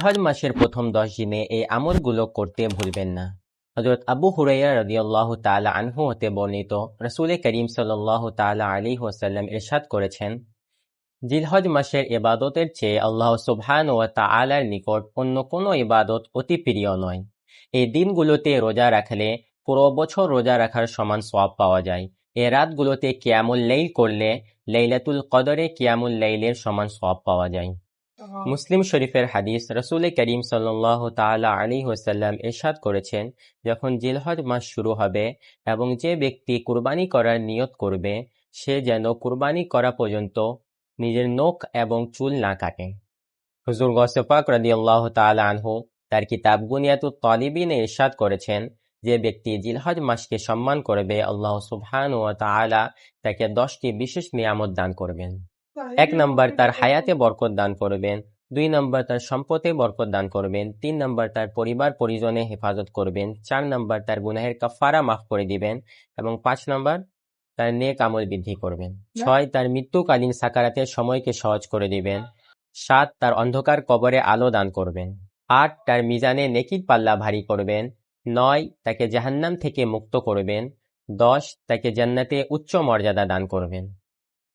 হজ মাসের প্রথম 10 দিনে এই আমলগুলো করতে ভুলবেন না। হযরত আবু হুরায়রা রাদিয়াল্লাহু তাআলা আনহু হতে বর্ণিত, রাসূল করিম সাল্লাল্লাহু তাআলা আলাইহি ওয়াসাল্লাম ইরশাদ করেছেন, জিলহজ মাসের ইবাদতের চেয়ে আল্লাহ সুবহানাহু ওয়া তাআলার নিকট অন্য কোনো ইবাদত অতি প্রিয় নয়। এই দিনগুলোতে রোজা রাখলে পুরো বছর রোজা রাখার সমান সওয়াব পাওয়া যায়। এই রাতগুলোতে কিয়ামুল লাইল করলে লাইলাতুল কদরে কিয়ামুল লাইলের সমান সওয়াব পাওয়া যায়। মুসলিম শরীফের হাদিস, রাসূল করিম সাল্লাল্লাহু তাআলা আলাইহি ওয়াসাল্লাম ইরশাদ করেছেন, যখন জিলহজ মাস শুরু হবে এবং যে ব্যক্তি কুরবানি করার নিয়ত করবে সে যেন কুরবানি করা পর্যন্ত নিজের নখ এবং চুল না কাটে। হুজুর গৌসে পাক রাদিয়াল্লাহু তাআলা আনহু তার কিতাব বুনিয়াতুত তালিবিনে ইরশাদ করেছেন, যে ব্যক্তি জিলহজ মাসকে সম্মান করবে আল্লাহ সুবহানাহু ওয়া তাআলা তাকে 10টি বিশেষ নিয়ামত দান করবেন। 1 নম্বর, তার হায়াতে বরকত দান করবেন। 2 নম্বর, তার সম্পদে বরকত দান করবেন। 3 নম্বর, তার পরিবার পরিজনে হেফাজত করবেন। 4 নম্বর, তার গুনাহের কাফারা মাফ করে দিবেন। এবং 5 নম্বর, তার নেক আমল বৃদ্ধি করবেন। 6, তার মৃত্যুকালীন সাকারাতের সময়কে সহজ করে দিবেন। 7, তার অন্ধকার কবরে আলো দান করবেন। 8, তার মিজানে নেকির পাল্লা ভারী করবেন। 9, তাকে জাহান্নাম থেকে মুক্ত করবেন। 10, তাকে জান্নাতে উচ্চ মর্যাদা দান করবেন।